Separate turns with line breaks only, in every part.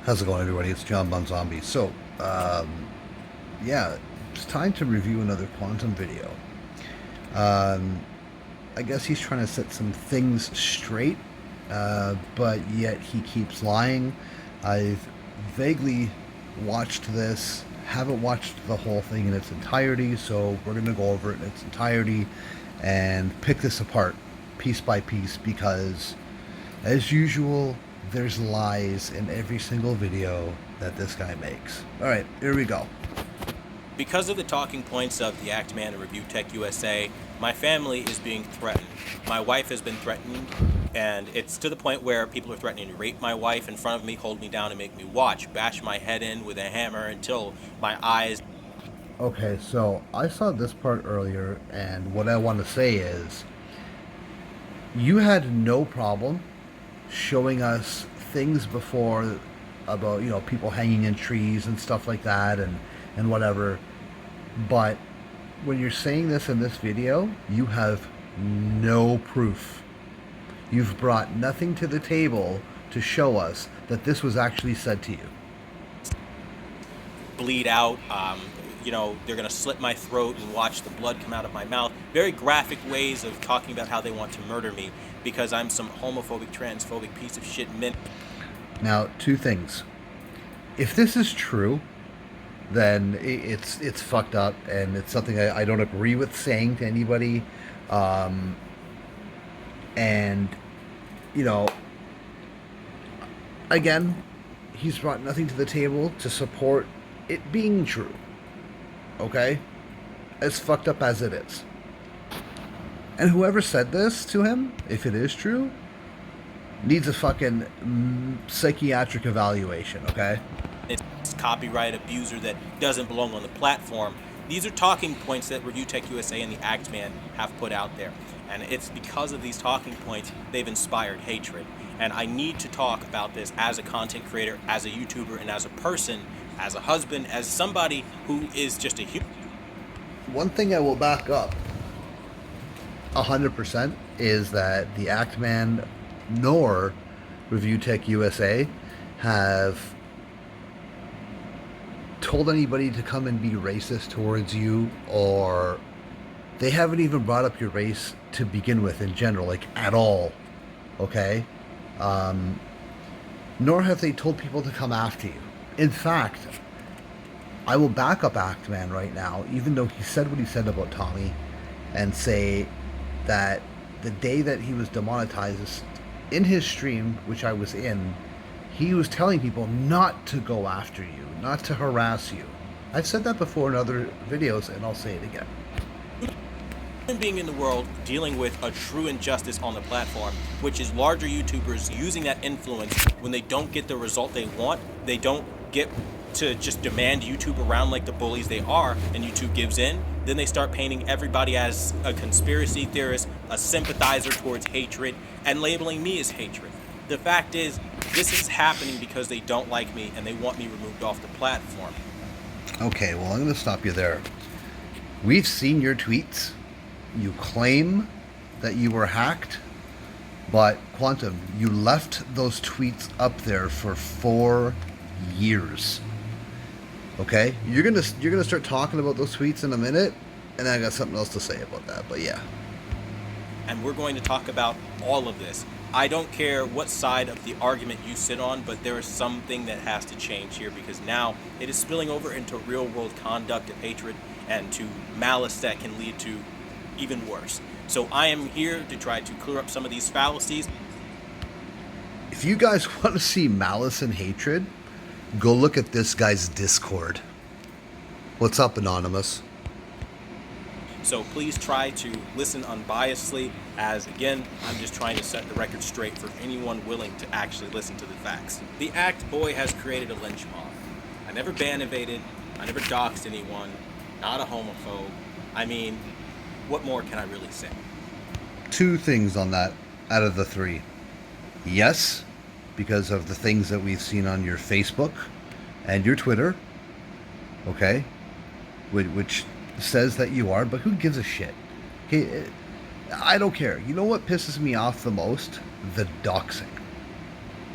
How's it going, everybody? It's Jon-Bon Zombie. So, yeah, it's time to review another Quantum video. Um, I guess he's trying to set some things straight, but yet he keeps lying. I've vaguely watched this, haven't watched the whole thing in its entirety, so we're going to go over it in its entirety and pick this apart piece by piece because, as usual, there's lies in every single video that this guy makes. All right, here we go.
Because of the talking points of the Act Man and Review Tech USA, my family is being threatened. My wife has been threatened, and it's to the point where people are threatening to rape my wife in front of me, hold me down and make me watch, bash my head in with a hammer until my eyes...
Okay, so I saw this part earlier, and what I want to say is, you had no problem showing us things before about, you know, people hanging in trees and stuff like that and whatever, but when you're saying this in this video, you have no proof. You've brought nothing to the table to show us that this was actually said to you.
Bleed out, they're going to slit my throat and watch the blood come out of my mouth. Very graphic ways of talking about how they want to murder me because I'm some homophobic, transphobic piece of shit min.
Now, two things. If this is true, then it's fucked up, and it's something I don't agree with saying to anybody. And, you know, again, he's brought nothing to the table to support it being true. Okay? As fucked up as it is. And whoever said this to him, if it is true, needs a fucking psychiatric evaluation, okay?
It's copyright abuser that doesn't belong on the platform. These are talking points that Review Tech USA and the Act Man have put out there. And it's because of these talking points they've inspired hatred. And I need to talk about this as a content creator, as a YouTuber, and as a person, as a husband, as somebody who is just a human.
One thing I will back up 100% is that the Act Man nor Review Tech USA have told anybody to come and be racist towards you, or they haven't even brought up your race to begin with in general, like at all, okay? Nor have they told people to come after you. In fact, I will back up Act Man right now, even though he said what he said about Tommy, and say that the day that he was demonetized, in his stream, which I was in, he was telling people not to go after you, not to harass you. I've said that before in other videos, and I'll say it again.
Human being in the world dealing with a true injustice on the platform, which is larger YouTubers using that influence when they don't get the result they want, they don't get to just demand YouTube around like the bullies they are, and YouTube gives in, then they start painting everybody as a conspiracy theorist, a sympathizer towards hatred, and labeling me as hatred. The fact is, this is happening because they don't like me and they want me removed off the platform.
Okay, well, I'm going to stop you there. We've seen your tweets. You claim that you were hacked, but Quantum, you left those tweets up there for 4 years. Okay, you're gonna start talking about those tweets in a minute, and I got something else to say about that. But yeah,
and we're going to talk about all of this. I don't care what side of the argument you sit on, but there is something that has to change here because now it is spilling over into real world conduct of hatred and to malice that can lead to even worse. So I am here to try to clear up some of these fallacies.
If you guys want to see malice and hatred, go look at this guy's Discord. What's up, Anonymous?
So please try to listen unbiasedly, as again, I'm just trying to set the record straight for anyone willing to actually listen to the facts. The Act Boy has created a lynch mob. I never ban-evaded, I never doxed anyone, not a homophobe. I mean, what more can I really say?
2 things on that out of the 3. Yes, because of the things that we've seen on your Facebook and your Twitter, okay, which says that you are, but who gives a shit? Okay, I don't care. You know what pisses me off the most? The doxing.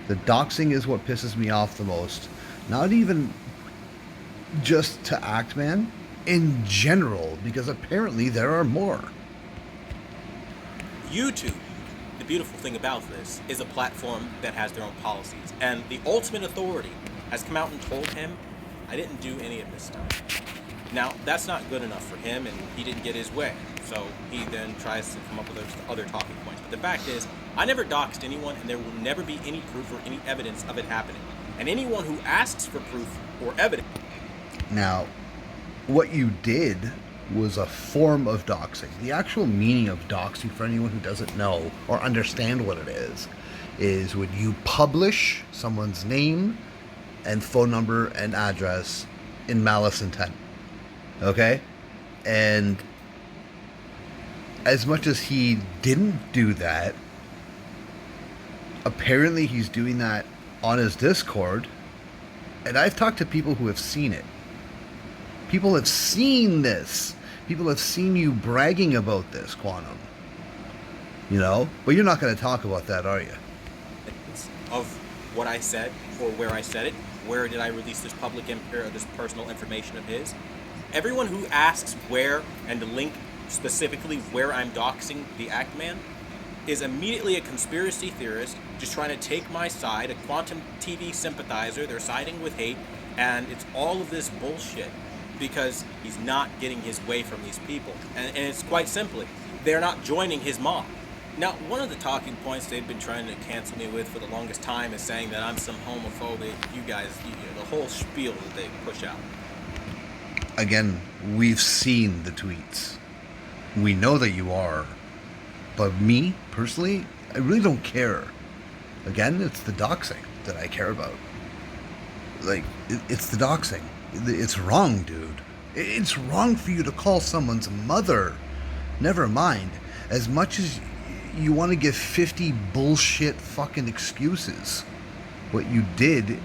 The doxing is what pisses me off the most. Not even just to Actman, in general, because apparently there are more.
YouTube, the beautiful thing about this, is a platform that has their own policies. And the ultimate authority has come out and told him, I didn't do any of this stuff. Now, that's not good enough for him, and he didn't get his way. So he then tries to come up with other talking points. But the fact is, I never doxed anyone, and there will never be any proof or any evidence of it happening. And anyone who asks for proof or evidence...
Now, what you did was a form of doxing. The actual meaning of doxing, for anyone who doesn't know or understand what it is when you publish someone's name and phone number and address in malice intent. Okay? And as much as he didn't do that, apparently he's doing that on his Discord. And I've talked to people who have seen it. People have seen this. People have seen you bragging about this, Quantum. You know? But you're not going to talk about that, are you?
Of what I said, or where I said it, where did I release this this personal information of his. Everyone who asks where, and to link specifically where I'm doxing the Actman, is immediately a conspiracy theorist just trying to take my side, a Quantum TV sympathizer. They're siding with hate, and it's all of this bullshit because he's not getting his way from these people. And it's quite simply, they're not joining his mob. Now, one of the talking points they've been trying to cancel me with for the longest time is saying that I'm some homophobic, you guys, the whole spiel that they push out.
Again, we've seen the tweets. We know that you are. But me, personally, I really don't care. Again, it's the doxing that I care about. Like, it's the doxing. It's wrong, dude. It's wrong for you to call someone's mother. Never mind. As much as you want to give 50 bullshit fucking excuses, what you did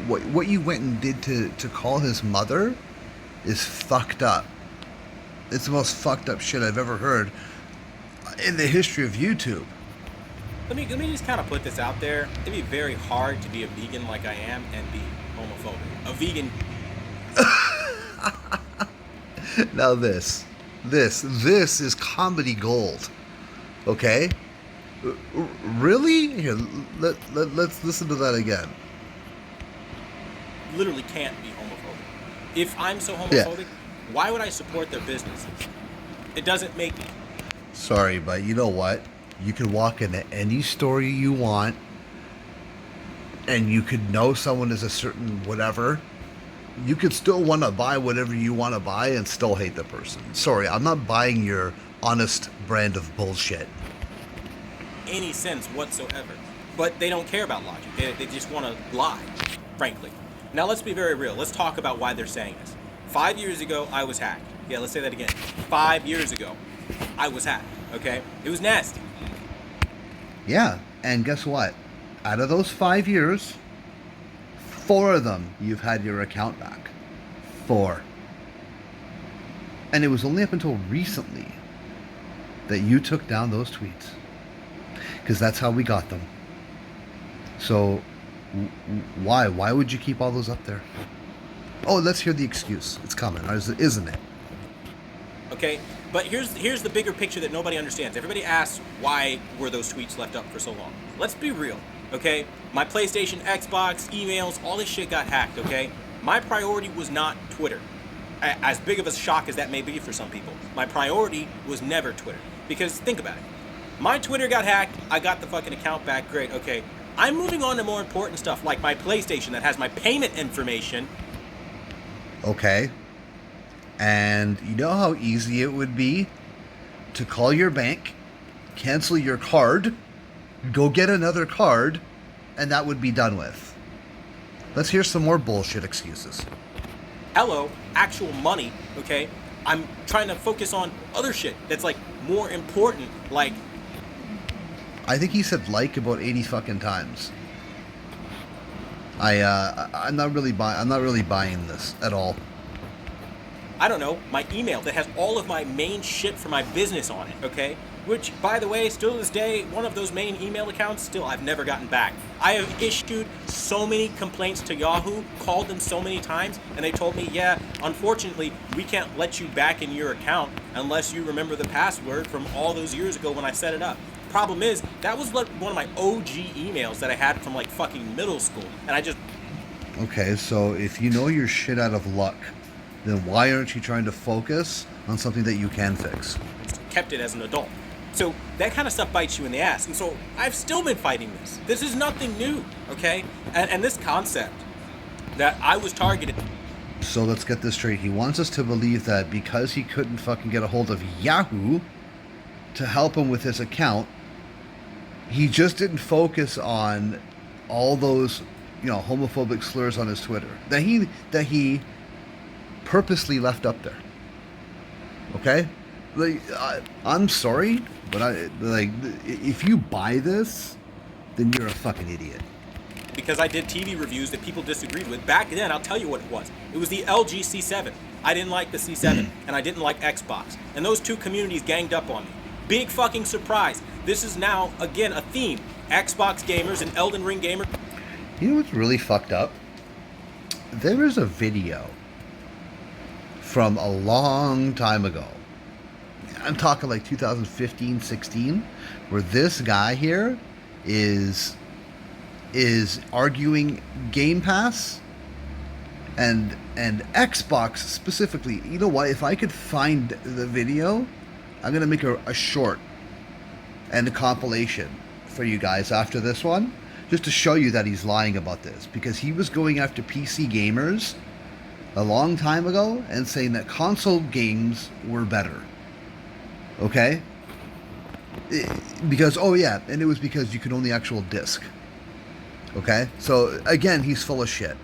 what you went and did to call his mother is fucked up. It's the most fucked up shit I've ever heard in the history of YouTube.
Let me just kind of put this out there. It'd be very hard to be a vegan like I am and be homophobic. A vegan.
Now this is comedy gold. Okay? Really? Here, let's listen to that again.
Literally can't be homophobic. If I'm so homophobic, why would I support their business? It doesn't make...
Sorry, but you know what? You could walk into any store you want, and you could know someone is a certain whatever. You could still want to buy whatever you want to buy and still hate the person. Sorry, I'm not buying your honest brand of bullshit.
Any sense whatsoever. But they don't care about logic. They just want to lie, frankly. Now let's be very real. Let's talk about why they're saying this. 5 years ago, I was hacked. Yeah, let's say that again. 5 years ago, I was hacked, okay? It was nasty.
Yeah, and guess what? Out of those 5 years, 4 of them, you've had your account back. 4. And it was only up until recently that you took down those tweets. Because that's how we got them. So, why? Why would you keep all those up there? Oh, let's hear the excuse. It's coming, isn't it?
Okay, but here's the bigger picture that nobody understands. Everybody asks, why were those tweets left up for so long? Let's be real, okay? My PlayStation, Xbox, emails, all this shit got hacked, okay? My priority was not Twitter. As big of a shock as that may be for some people, my priority was never Twitter. Because think about it. My Twitter got hacked, I got the fucking account back, great, okay. I'm moving on to more important stuff, like my PlayStation that has my payment information.
Okay. And you know how easy it would be to call your bank, cancel your card, go get another card, and that would be done with. Let's hear some more bullshit excuses.
Hello, actual money, okay? I'm trying to focus on other shit that's like more important, like...
I think he said like about 80 fucking times. I'm not really buying this at all.
I don't know, my email that has all of my main shit for my business on it, okay? which, by the way, still to this day, one of those main email accounts, still I've never gotten back. I have issued so many complaints to Yahoo, called them so many times, and they told me, yeah, unfortunately, we can't let you back in your account unless you remember the password from all those years ago when I set it up. Problem is, that was like one of my OG emails that I had from like fucking middle school, and I just...
Okay, so if you know you're shit out of luck, then why aren't you trying to focus on something that you can fix?
kept it as an adult. So that kind of stuff bites you in the ass. And so I've still been fighting this. This is nothing new, okay? And this concept that I was targeted.
So let's get this straight. He wants us to believe that because he couldn't fucking get a hold of Yahoo to help him with his account, he just didn't focus on all those, homophobic slurs on his Twitter that he purposely left up there. Okay? Like, I'm sorry, but if you buy this, then you're a fucking idiot.
Because I did TV reviews that people disagreed with. Back then, I'll tell you what it was. It was the LG C7. I didn't like the C7, and I didn't like Xbox. And those two communities ganged up on me. Big fucking surprise. This is now, again, a theme. Xbox gamers and Elden Ring gamers.
You know what's really fucked up? There is a video from a long time ago. I'm talking like 2015, 16, where this guy here is arguing Game Pass and Xbox specifically. You know what? If I could find the video, I'm gonna make a short and a compilation for you guys after this one, just to show you that he's lying about this, because he was going after PC gamers a long time ago and saying that console games were better. Okay? Because, and it was because you could own the actual disc. Okay? So, again, he's full of shit.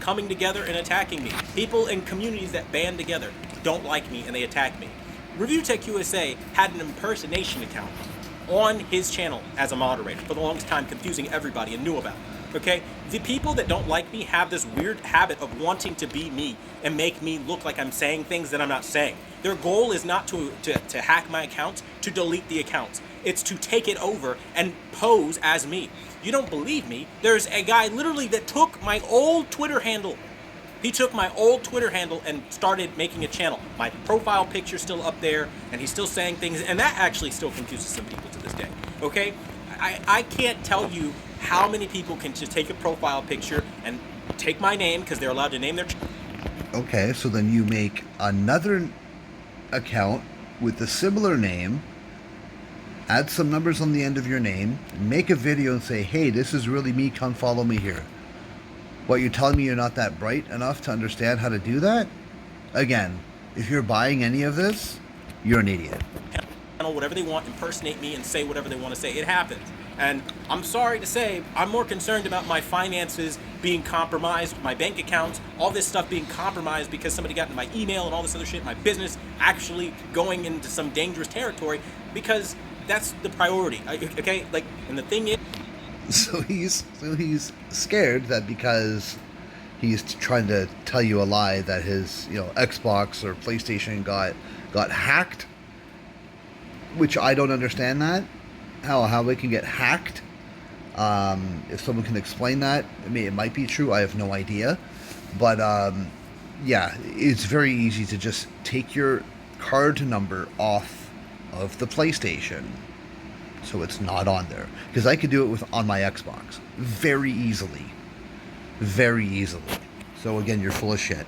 Coming together and attacking me. People in communities that band together don't like me and they attack me. Review Tech USA had an impersonation account on his channel as a moderator for the longest time, confusing everybody and knew about it. Okay? The people that don't like me have this weird habit of wanting to be me and make me look like I'm saying things that I'm not saying. Their goal is not to hack my accounts, to delete the accounts. It's to take it over and pose as me. You don't believe me? There's a guy literally that took my old Twitter handle. He took my old Twitter handle and started making a channel. My profile picture's still up there, and he's still saying things, and that actually still confuses some people to this day. Okay? I can't tell you how many people can just take a profile picture and take my name, because they're allowed to name their...
Okay, so then you make another account with a similar name, add some numbers on the end of your name, make a video and say, hey, this is really me, come follow me here. What, you're telling me you're not that bright enough to understand how to do that? Again, if you're buying any of this, you're an idiot.
Whatever they want, impersonate me and say whatever they want to say. It happens. And I'm sorry to say, I'm more concerned about my finances being compromised, my bank accounts, all this stuff being compromised because somebody got into my email and all this other shit, my business actually going into some dangerous territory, because that's the priority. Okay? Like, and the thing is...
So he's scared that because he's trying to tell you a lie that his Xbox or PlayStation got hacked, which I don't understand that how they can get hacked. If someone can explain that, I mean, it might be true. I have no idea, but it's very easy to just take your card number off of the PlayStation. So it's not on there, because I could do it on my Xbox very easily. So again, you're full of shit.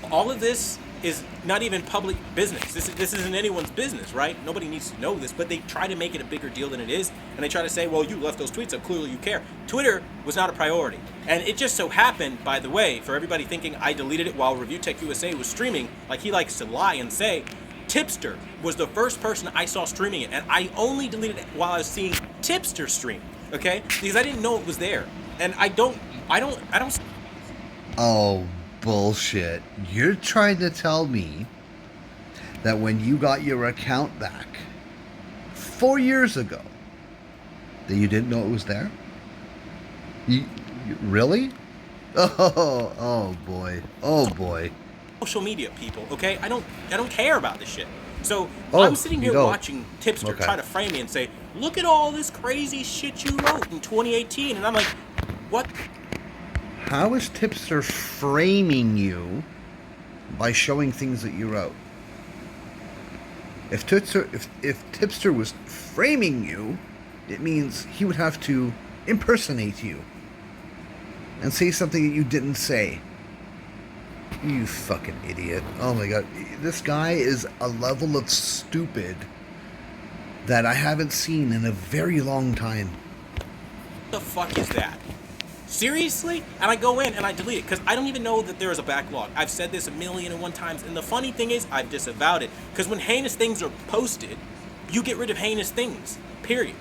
All of this is not even public business. This isn't anyone's business, right? Nobody needs to know this, but they try to make it a bigger deal than it is, and they try to say, well, you left those tweets up, clearly you care. Twitter was not a priority. And it just so happened, by the way, for everybody thinking I deleted it while Review Tech USA was streaming, like he likes to lie and say, Tipster was the first person I saw streaming it, and I only deleted it while I was seeing Tipster stream, okay? Because I didn't know it was there, and I don't.
Oh, bullshit! You're trying to tell me that when you got your account back 4 years ago, that you didn't know it was there? You really? Oh boy!
Social media people, okay? I don't care about this shit. So
Oh,
I'm sitting
you
here
don't.
watching Tipster
Okay.
try to frame me and say, look at all this crazy shit you wrote in 2018. And I'm like, what?
How is Tipster framing you by showing things that you wrote? If Tipster was framing you, it means he would have to impersonate you and say something that you didn't say. You fucking idiot. Oh my god. This guy is a level of stupid that I haven't seen in a very long time.
What the fuck is that? Seriously? And I go in and I delete it because I don't even know that there is a backlog. I've said this 1,000,001 times, and the funny thing is I've disavowed it because when heinous things are posted, you get rid of heinous things, period.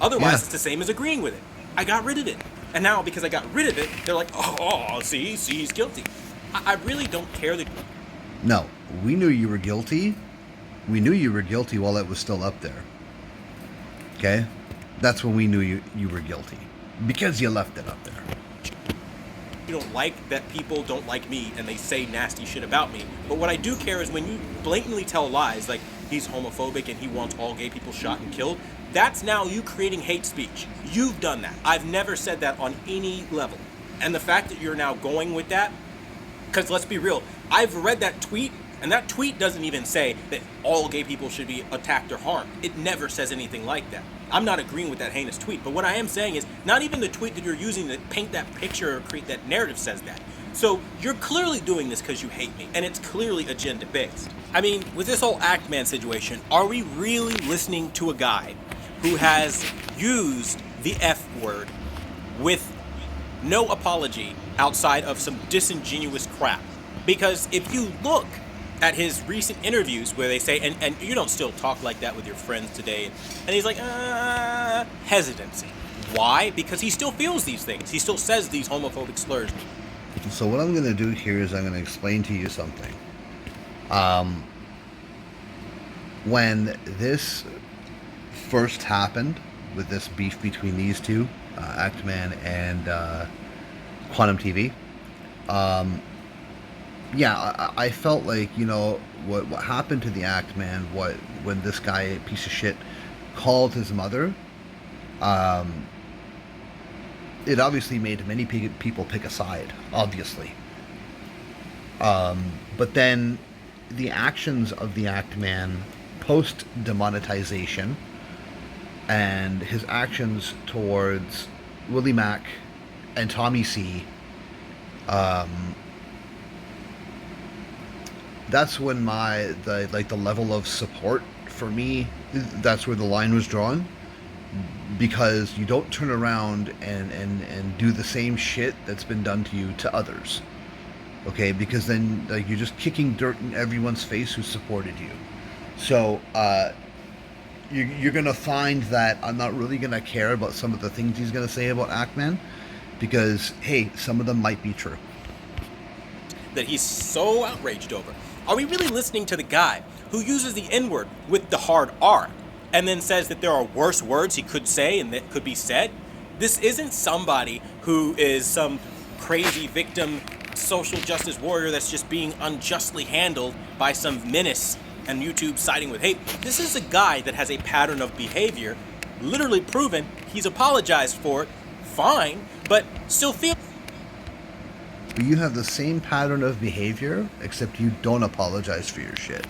Otherwise, It's the same as agreeing with it. I got rid of it. And now because I got rid of it, they're like, oh, see, he's guilty. I really don't care that...
No, we knew you were guilty. We knew you were guilty while it was still up there. Okay? That's when we knew you were guilty. Because you left it up there.
You don't like that people don't like me and they say nasty shit about me. But what I do care is when you blatantly tell lies, like he's homophobic and he wants all gay people shot and killed, that's now you creating hate speech. You've done that. I've never said that on any level. And the fact that you're now going with that, because let's be real, I've read that tweet, and that tweet doesn't even say that all gay people should be attacked or harmed. It never says anything like that. I'm not agreeing with that heinous tweet, but what I am saying is not even the tweet that you're using to paint that picture or create that narrative says that. So you're clearly doing this because you hate me, and it's clearly agenda-based. I mean, with this whole Act Man situation, are we really listening to a guy who has used the F word with no apology outside of some disingenuous crap? Because if you look at his recent interviews where they say, and you don't still talk like that with your friends today, and he's like, hesitancy. Why? Because he still feels these things. He still says these homophobic slurs.
So what I'm going to do here is I'm going to explain to you something. When this first happened, with this beef between these two, Actman and Quantum TV, I felt like, you know, what happened to the Actman, when this guy, piece of shit, called his mother, it obviously made many people pick a side, obviously. But then the actions of the Actman post demonetization and his actions towards Willie Mack and Tommy C, that's when the level of support for me, that's where the line was drawn. Because you don't turn around and do the same shit that's been done to you to others. Okay, because then you're just kicking dirt in everyone's face who supported you. So you're gonna find that I'm not really gonna care about some of the things he's gonna say about Actman, because hey, some of them might be true.
That he's so outraged over. Are we really listening to the guy who uses the N-word with the hard R and then says that there are worse words he could say and that could be said? This isn't somebody who is some crazy victim social justice warrior that's just being unjustly handled by some menace and YouTube siding with hate. This is a guy that has a pattern of behavior, literally proven. He's apologized for it, fine, but still feels
You have the same pattern of behavior, except you don't apologize for your shit.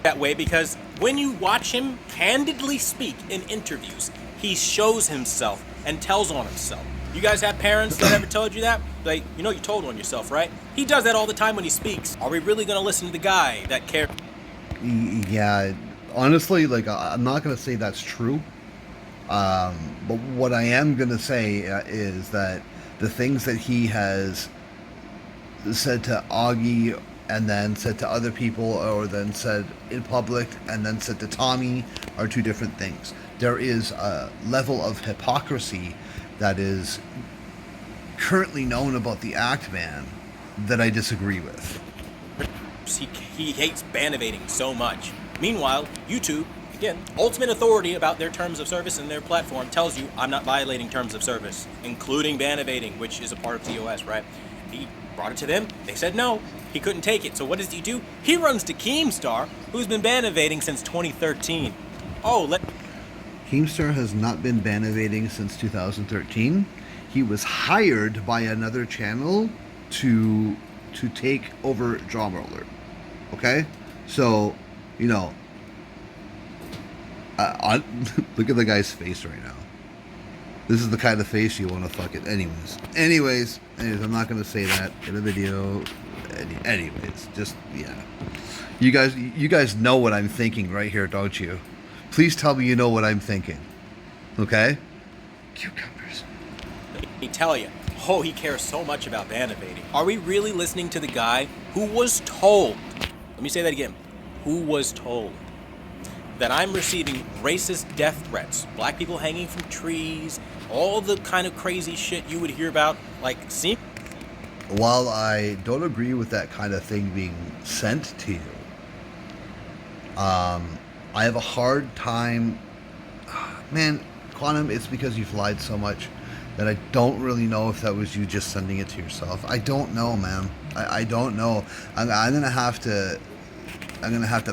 that way because when you watch him candidly speak in interviews, he shows himself and tells on himself. You guys have parents that ever told you that? Like, you know you told on yourself, right? He does that all the time when he speaks. Are we really going to listen to the guy that cares?
Yeah, honestly, like, I'm not going to say that's true. But what I am going to say is that the things that he has said to Augie and then said to other people, or then said in public and then said to Tommy, are two different things. There is a level of hypocrisy that is currently known about the Actman that I disagree with.
He hates ban evading so much. Meanwhile, YouTube, again, ultimate authority about their terms of service and their platform, tells you I'm not violating terms of service, including ban evading, which is a part of TOS, right? He brought it to them. They said no. He couldn't take it. So what does he do? He runs to Keemstar, who's been ban evading since 2013.
Keemstar has not been ban evading since 2013. He was hired by another channel to take over Job Roller. Okay? So, you know, look at the guy's face right now. This is the kind of face you want to fuck it. Anyways, I'm not going to say that in a video. Anyways, just, yeah. You guys know what I'm thinking right here, don't you? Please tell me you know what I'm thinking. Okay? Cucumbers.
Let me tell you, he cares so much about ban evading. Are we really listening to the guy who was told, let me say that again, who was told that I'm receiving racist death threats, black people hanging from trees, all the kind of crazy shit you would hear about, like, see?
While I don't agree with that kind of thing being sent to you, I have a hard time, man, Quantum, it's because you've lied so much that I don't really know if that was you just sending it to yourself. I don't know, man. I don't know. I'm gonna have to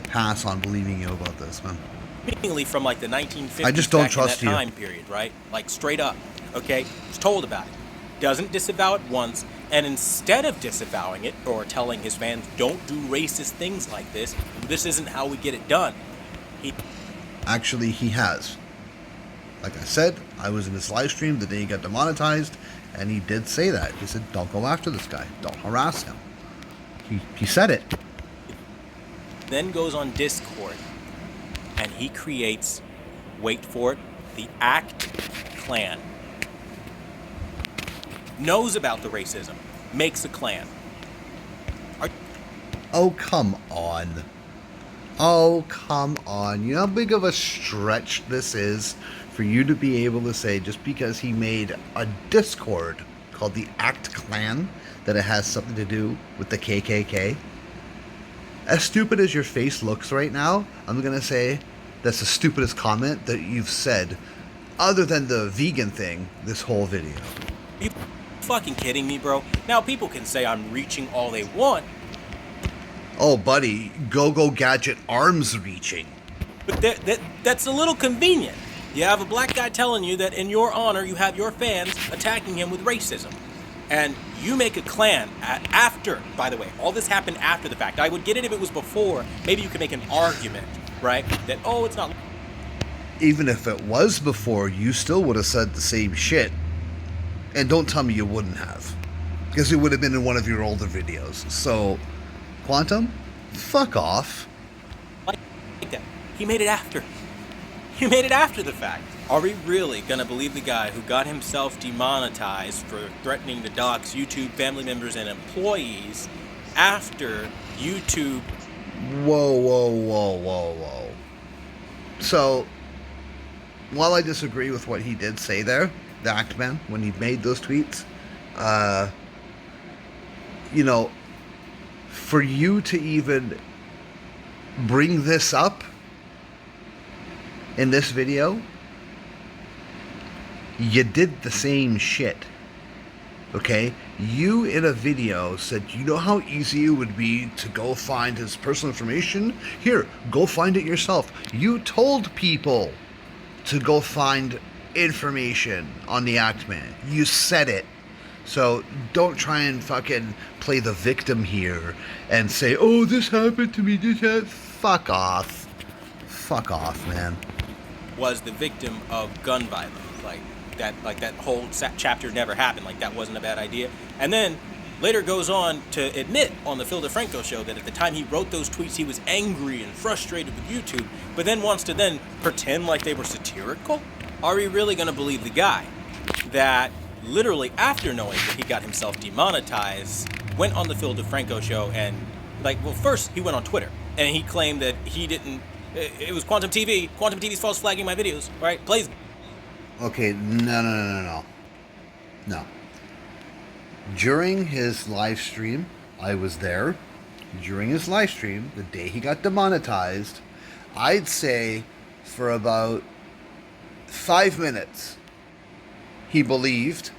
pass on believing you about this, man.
Seemingly from like the 1950s.
I just don't
back
trust
in that
you.
time period, right? Like straight up. Okay, was told about it. Doesn't disavow it once, and instead of disavowing it or telling his fans don't do racist things like this isn't how we get it done.
Actually, he has. Like I said, I was in his live stream the day he got demonetized, and he did say that. He said, don't go after this guy. Don't harass him. He said it.
Then goes on Discord, and he creates, wait for it, the ACT clan. Knows about the racism, makes a clan.
Oh, come on. Oh, come on. You know how big of a stretch this is for you to be able to say just because he made a Discord called the ACT Clan that it has something to do with the KKK? As stupid as your face looks right now, I'm going to say that's the stupidest comment that you've said other than the vegan thing this whole video.
Are you fucking kidding me, bro? Now people can say I'm reaching all they want.
Oh, buddy, go gadget arms reaching.
But that's a little convenient. You have a black guy telling you that in your honor you have your fans attacking him with racism. And you make a clan after, by the way, all this happened after the fact. I would get it if it was before. Maybe you could make an argument, right? That, oh, it's not.
Even if it was before, you still would have said the same shit. And don't tell me you wouldn't have. Because it would have been in one of your older videos. So, Quantum, fuck off.
Like that. He made it after. He made it after the fact. Are we really gonna believe the guy who got himself demonetized for threatening to dox YouTube family members and employees after YouTube?
Whoa. So, while I disagree with what he did say there, the ACT man, when he made those tweets, you know, for you to even bring this up in this video, you did the same shit. Okay? You in a video said, you know how easy it would be to go find his personal information? Here, go find it yourself. You told people to go find information on the ACT man. You said it. So don't try and fucking play the victim here and say, oh, this happened to me, Fuck off. Fuck off, man.
Was the victim of gun violence. Like that whole chapter never happened. Like that wasn't a bad idea. And then later goes on to admit on the Phil DeFranco show that at the time he wrote those tweets, he was angry and frustrated with YouTube, but then wants to then pretend like they were satirical? Are we really going to believe the guy that literally after knowing that he got himself demonetized, went on the Phil DeFranco show and first he went on Twitter and he claimed that he didn't, it was Quantum TV. Quantum TV's false flagging my videos, right? Plays.
Okay, no. During his live stream, I was there. During his live stream, the day he got demonetized, I'd say for about 5 minutes, he believed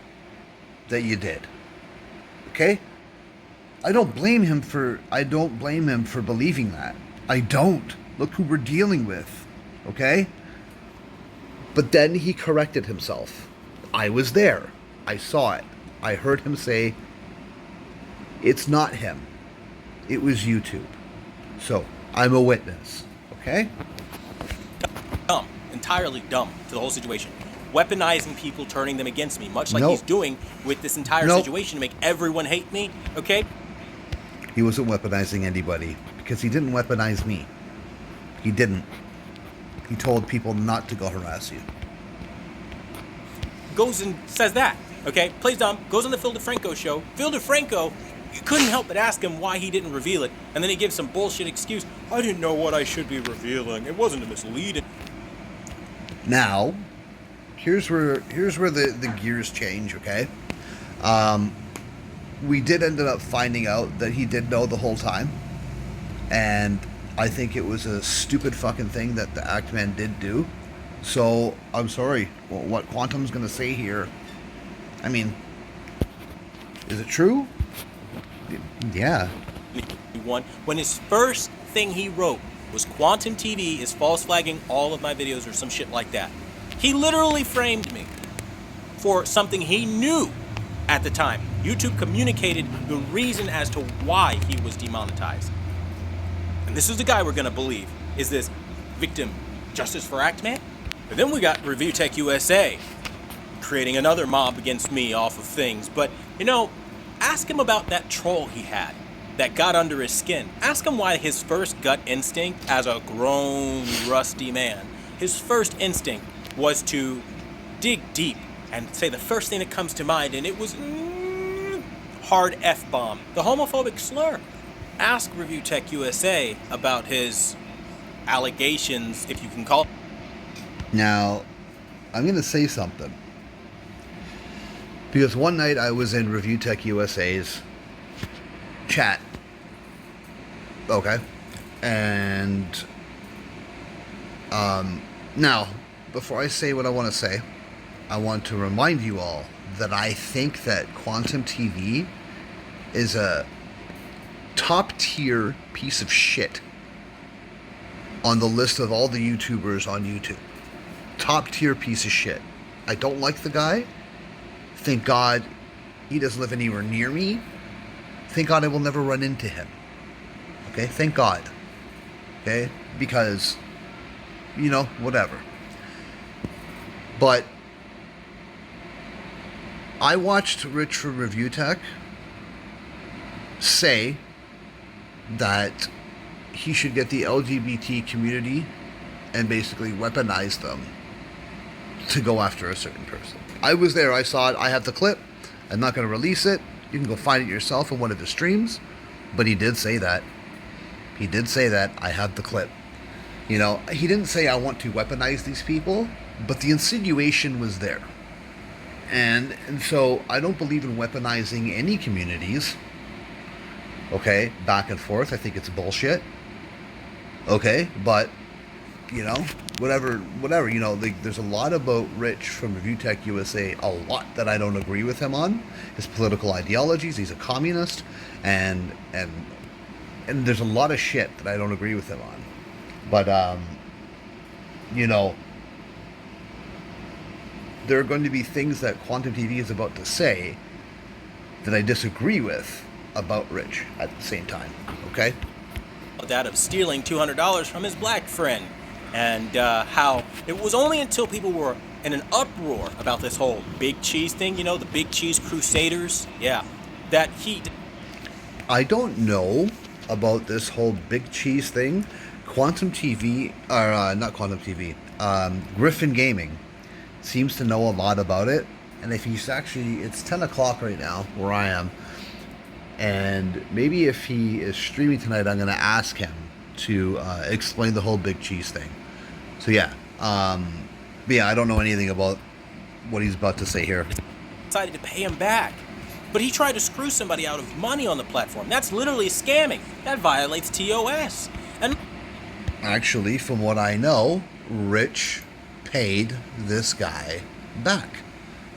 that you did. Okay? I don't blame him for believing that. I don't. Look who we're dealing with. Okay? But then he corrected himself. I was there. I saw it. I heard him say, it's not him. It was YouTube. So, I'm a witness. Okay?
Dumb. Entirely dumb to the whole situation. Weaponizing people, turning them against me, much like
Nope.
he's doing with this entire
Nope.
situation to make everyone hate me, okay?
He wasn't weaponizing anybody because he didn't weaponize me. He didn't. He told people not to go harass you.
Goes and says that, okay? Plays dumb, goes on the Phil DeFranco show. Phil DeFranco, you couldn't help but ask him why he didn't reveal it, and then he gives some bullshit excuse. I didn't know what I should be revealing. It wasn't a misleading.
Now, here's where the gears change, okay? We did end up finding out that he did know the whole time. And I think it was a stupid fucking thing that the Actman did do. So, I'm sorry. Well, what Quantum's going to say here, I mean, is it true? Yeah.
When his first thing he wrote was Quantum TV is false flagging all of my videos or some shit like that. He literally framed me for something he knew at the time. YouTube communicated the reason as to why he was demonetized. And this is the guy we're gonna believe is this victim justice for Actman? And then we got Review Tech USA creating another mob against me off of things. But, you know, ask him about that troll he had that got under his skin. Ask him why his first gut instinct as a grown, rusty man, his first instinct was to dig deep and say the first thing that comes to mind, and it was hard F-bomb, the homophobic slur. Ask Review Tech USA about his allegations, if you can call it.
Now, I'm going to say something. Because one night I was in Review Tech USA's chat. Okay. And, now, before I say what I want to say, I want to remind you all that I think that Quantum TV is a top-tier piece of shit on the list of all the YouTubers on YouTube. Top-tier piece of shit. I don't like the guy. Thank God he doesn't live anywhere near me. Thank God I will never run into him. Okay? Thank God. Okay? Because, you know, whatever. But I watched Rich from Review Tech say that he should get the LGBT community and basically weaponize them to go after a certain person. I was there, I saw it, I have the clip. I'm not going to release it. You can go find it yourself in one of his streams. But he did say that. He did say that. I have the clip. You know, he didn't say I want to weaponize these people, but the insinuation was there. And so I don't believe in weaponizing any communities. Okay, back and forth. I think it's bullshit. Okay, but, you know, whatever, you know, there's a lot about Rich from Review Tech USA, a lot that I don't agree with him on. His political ideologies, he's a communist, and there's a lot of shit that I don't agree with him on. But, you know, there are going to be things that Quantum TV is about to say that I disagree with about Rich at the same time, okay?
That of stealing $200 from his black friend, and how it was only until people were in an uproar about this whole big cheese thing, you know, the big cheese crusaders, yeah, that he...
I don't know about this whole big cheese thing. Quantum TV, or not Quantum TV, Griffin Gaming seems to know a lot about it. And if he's actually, it's 10 o'clock right now where I am. And maybe if he is streaming tonight, I'm going to ask him to explain the whole big cheese thing. So yeah, but yeah, I don't know anything about what he's about to say here.
Decided to pay him back. But he tried to screw somebody out of money on the platform. That's literally scamming. That violates TOS. And
actually, from what I know, Rich paid this guy back.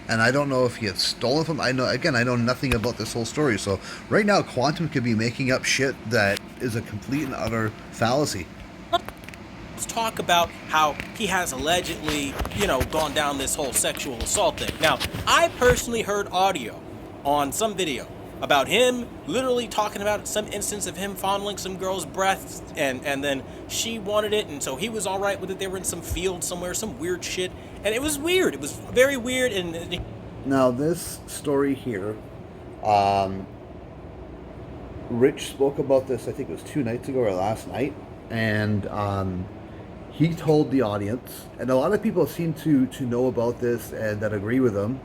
And I don't know if he had stolen from. I know nothing about this whole story. So right now, Quantum could be making up shit that is a complete and utter fallacy.
Let's talk about how he has allegedly, gone down this whole sexual assault thing. Now, I personally heard audio on some video about him literally talking about some instance of him fondling some girl's breasts, and then she wanted it, and so he was all right with it. They were in some field somewhere, some weird shit, and it was weird. It was very weird. And
now this story here, Rich spoke about this. I think it was 2 nights ago or last night, and he told the audience, and a lot of people seem to know about this and that agree with him.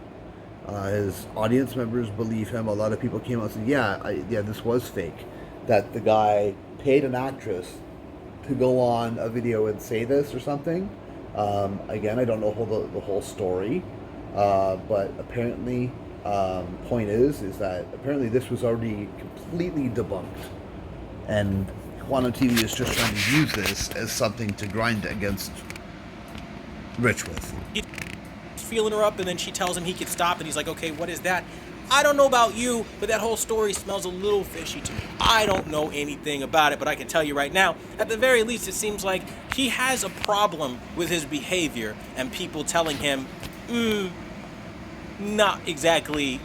His audience members believe him. A lot of people came out and said, yeah, this was fake. That the guy paid an actress to go on a video and say this or something. Again, I don't know the whole story. But apparently, point is that apparently this was already completely debunked. And Quantum TV is just trying to use this as something to grind against Rich with.
feeling her up, and then she tells him he could stop, and he's like, okay, what is that? I don't know about you, but that whole story smells a little fishy to me. I don't know anything about it, but I can tell you right now, at the very least, it seems like he has a problem with his behavior and people telling him, not exactly.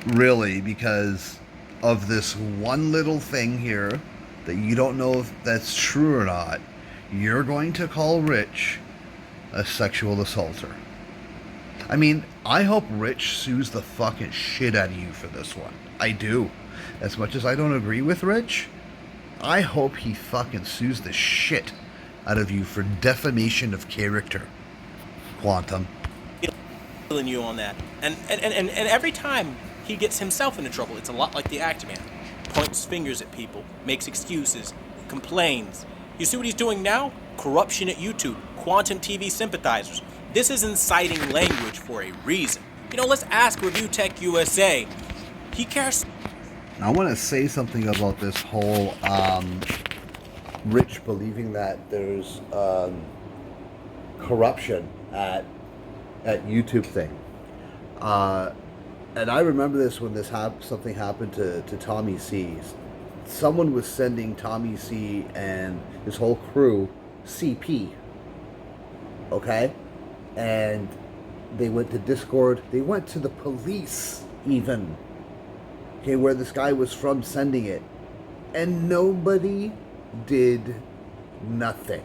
Really, because of this one little thing here that you don't know if that's true or not, you're going to call Rich a sexual assaulter. I mean, I hope Rich sues the fucking shit out of you for this one. I do. As much as I don't agree with Rich, I hope he fucking sues the shit out of you for defamation of character. Quantum.
Feeling you on that. And every time he gets himself into trouble, it's a lot like the Actor Man. Points fingers at people, makes excuses, complains. You see what he's doing now? Corruption at YouTube. Quantum TV sympathizers. This is inciting language for a reason. Let's ask Review Tech USA. He cares.
I want to say something about this whole Rich believing that there's corruption at YouTube thing. And I remember this when something happened to Tommy C. Someone was sending Tommy C and his whole crew CP. Okay? And they went to Discord. They went to the police even. Okay, where this guy was from sending it. And nobody did nothing.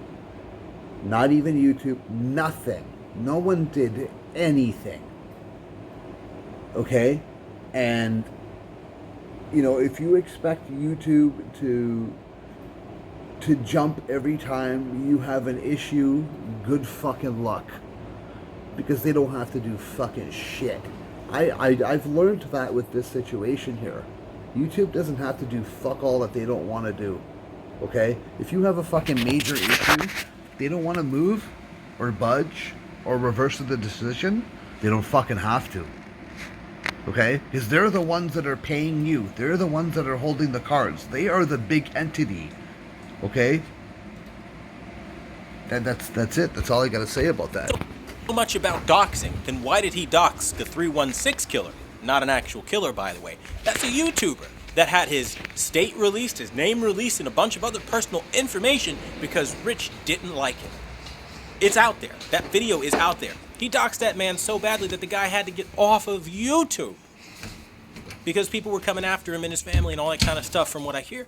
Not even YouTube. Nothing. No one did anything. Okay? And, if you expect YouTube to jump every time you have an issue, good fucking luck. Because they don't have to do fucking shit. I've learned that with this situation here. YouTube doesn't have to do fuck all that they don't want to do. Okay? If you have a fucking major issue, they don't want to move or budge or reverse the decision, they don't fucking have to. Okay? Because they're the ones that are paying you. They're the ones that are holding the cards. They are the big entity. Okay? That's it. That's all I gotta say about that.
So much about doxing, then why did he dox the 316 killer? Not an actual killer, by the way. That's a YouTuber that had his state released, his name released, and a bunch of other personal information because Rich didn't like him. It's out there. That video is out there. He doxed that man so badly that the guy had to get off of YouTube because people were coming after him and his family and all that kind of stuff from what I hear.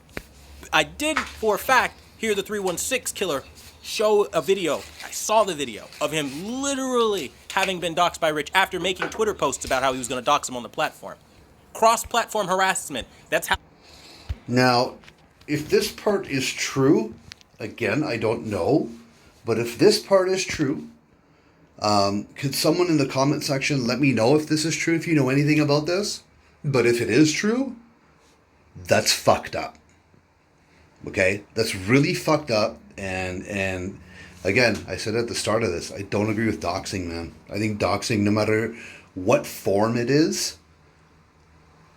I did, for a fact, hear the 316 killer show a video. I saw the video of him literally having been doxed by Rich after making Twitter posts about how he was going to dox him on the platform. Cross-platform harassment. That's how.
Now, if this part is true, again, I don't know, but if this part is true, could someone in the comment section let me know if this is true, if you know anything about this? But if it is true, that's fucked up. Okay? That's really fucked up. And again, I said at the start of this, I don't agree with doxing, man. I think doxing, no matter what form it is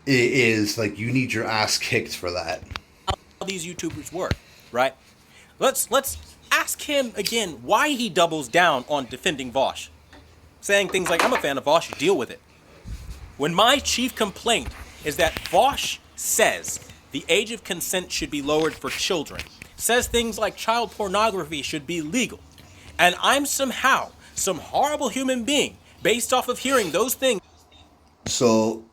like you need your ass kicked for that.
How these YouTubers work, right? Let's ask him again why he doubles down on defending Vosh. saying things like, I'm a fan of Vosh, deal with it. When my chief complaint is that Vosh says the age of consent should be lowered for children, says things like child pornography should be legal, and I'm somehow some horrible human being based off of hearing those things.
So,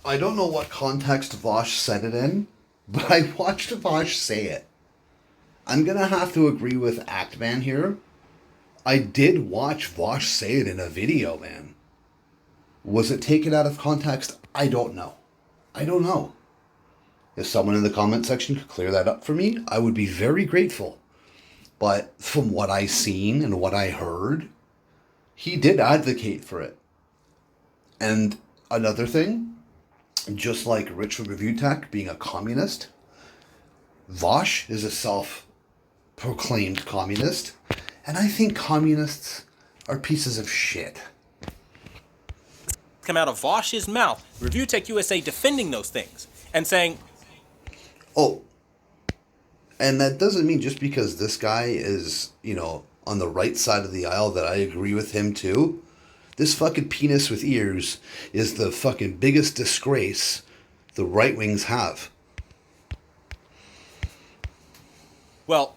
I don't know what context Vosh said it in, but I watched Vosh say it. I'm gonna have to agree with Actman here. I did watch Vosh say it in a video, man. Was it taken out of context? I don't know. I don't know. If someone in the comment section could clear that up for me, I would be very grateful. But from what I seen and what I heard, he did advocate for it. And another thing, just like Rich from Review Tech being a communist, Vosh is a self-proclaimed communist, and I think communists are pieces of shit.
Come out of Vosh's mouth, Review Tech USA defending those things and saying,
oh, and that doesn't mean just because this guy is, on the right side of the aisle that I agree with him too. This fucking penis with ears is the fucking biggest disgrace the right wings have.
well,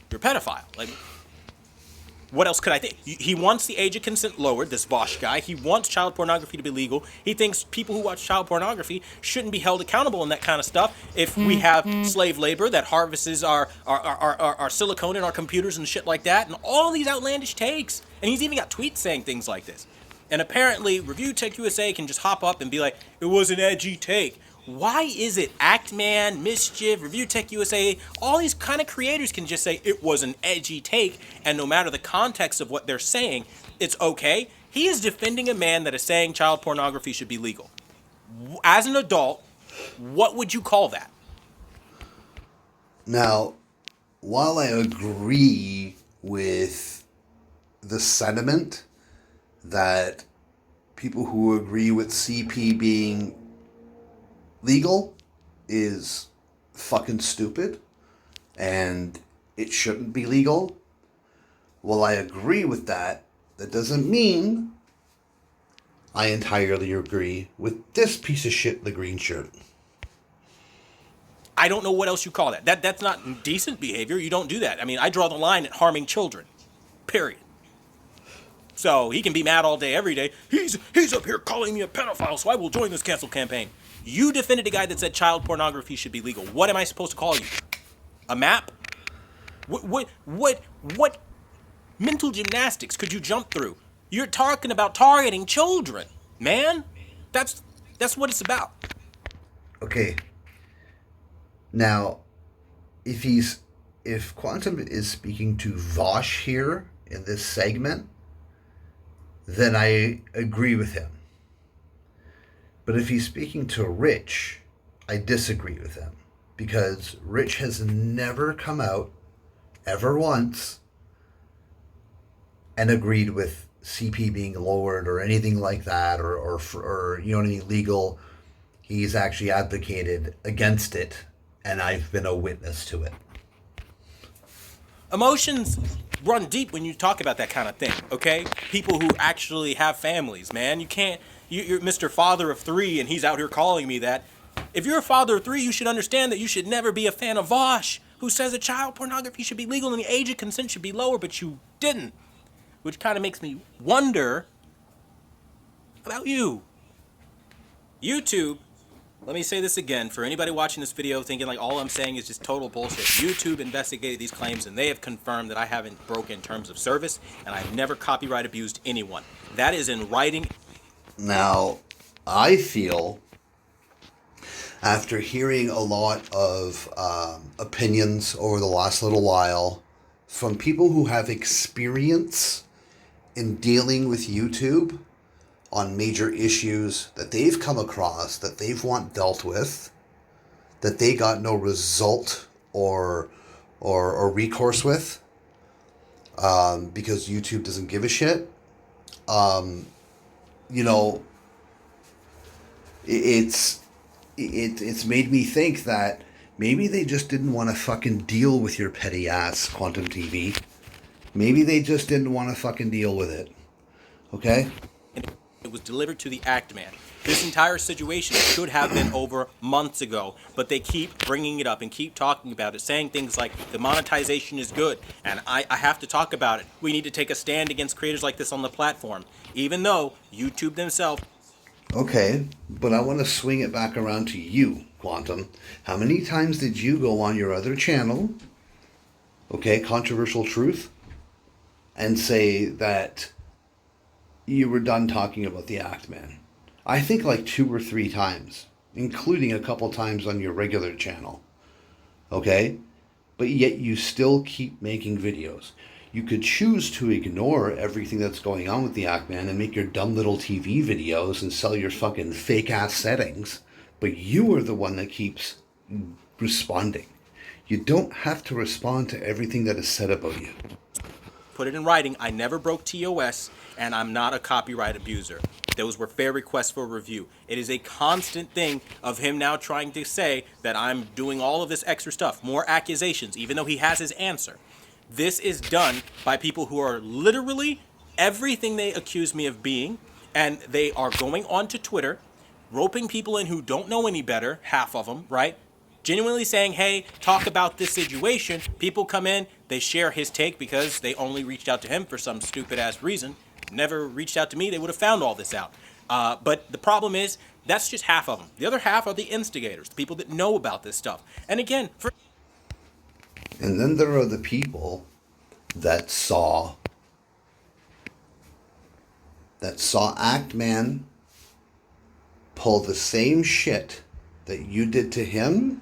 you're a pedophile. Like, what else could I think? He wants the age of consent lowered, this Vosh guy. He wants child pornography to be legal. He thinks people who watch child pornography shouldn't be held accountable in that kind of stuff. If we have slave labor that harvests our silicone in our computers and shit like that, and all these outlandish takes. And he's even got tweets saying things like this. And apparently, Review Tech USA can just hop up and be like, it was an edgy take. Why is it Actman, Mischief, Review Tech USA, all these kind of creators can just say it was an edgy take, and no matter the context of what they're saying, it's okay? He is defending a man that is saying child pornography should be legal. As an adult, what would you call that?
Now, while I agree with the sentiment that people who agree with CP being legal is fucking stupid and it shouldn't be legal. Well, I agree with that. That doesn't mean I entirely agree with this piece of shit in the green shirt.
I don't know what else you call that. That's not decent behavior. You don't do that. I mean, I draw the line at harming children. Period. So he can be mad all day, every day. He's up here calling me a pedophile, so I will join this cancel campaign. You defended a guy that said child pornography should be legal. What am I supposed to call you? A map? What mental gymnastics could you jump through? You're talking about targeting children, man. That's what it's about.
Okay. Now, if Quantum is speaking to Vosh here in this segment, then I agree with him. But if he's speaking to Rich, I disagree with him. Because Rich has never come out, ever once, and agreed with CP being lowered or anything like that, or you know what I mean, legal. He's actually advocated against it, and I've been a witness to it.
Emotions run deep when you talk about that kind of thing, okay? People who actually have families, man. You can't... You're Mr. Father of Three, and he's out here calling me that. If you're a father of three, you should understand that you should never be a fan of Vosh, who says that child pornography should be legal and the age of consent should be lower, but you didn't. Which kind of makes me wonder about you. YouTube, let me say this again, for anybody watching this video thinking like all I'm saying is just total bullshit. YouTube investigated these claims and they have confirmed that I haven't broken terms of service and I've never copyright abused anyone. That is in writing.
Now, I feel, after hearing a lot of opinions over the last little while from people who have experience in dealing with YouTube on major issues that they've come across, that they've want dealt with, that they got no result or recourse with, because YouTube doesn't give a shit. You know, it's made me think that maybe they just didn't want to fucking deal with your petty ass, Quantum TV. Maybe they just didn't want to fucking deal with it. Okay?
It was delivered to the Act Man. This entire situation should have been over months ago, but they keep bringing it up and keep talking about it, saying things like the monetization is good, and I have to talk about it. We need to take a stand against creators like this on the platform, even though YouTube themselves.
Okay, but I want to swing it back around to you, Quantum. How many times did you go on your other channel, okay, Controversial Truth, and say that you were done talking about the Act Man? I think like 2 or 3 times, including a couple times on your regular channel. Okay? But yet you still keep making videos. You could choose to ignore everything that's going on with the Act Man and make your dumb little TV videos and sell your fucking fake ass settings. But you are the one that keeps responding. You don't have to respond to everything that is said about you.
Put it in writing, I never broke TOS, and I'm not a copyright abuser. Those were fair requests for review. It is a constant thing of him now trying to say that I'm doing all of this extra stuff, more accusations, even though he has his answer. This is done by people who are literally everything they accuse me of being, and they are going onto Twitter, roping people in who don't know any better, half of them, right? Genuinely saying, hey, talk about this situation. People come in, they share his take because they only reached out to him for some stupid ass reason. Never reached out to me, they would have found all this out. But the problem is, that's just half of them. The other half are the instigators, the people that know about this stuff. And again,
And then there are the people that saw Act Man pull the same shit that you did to him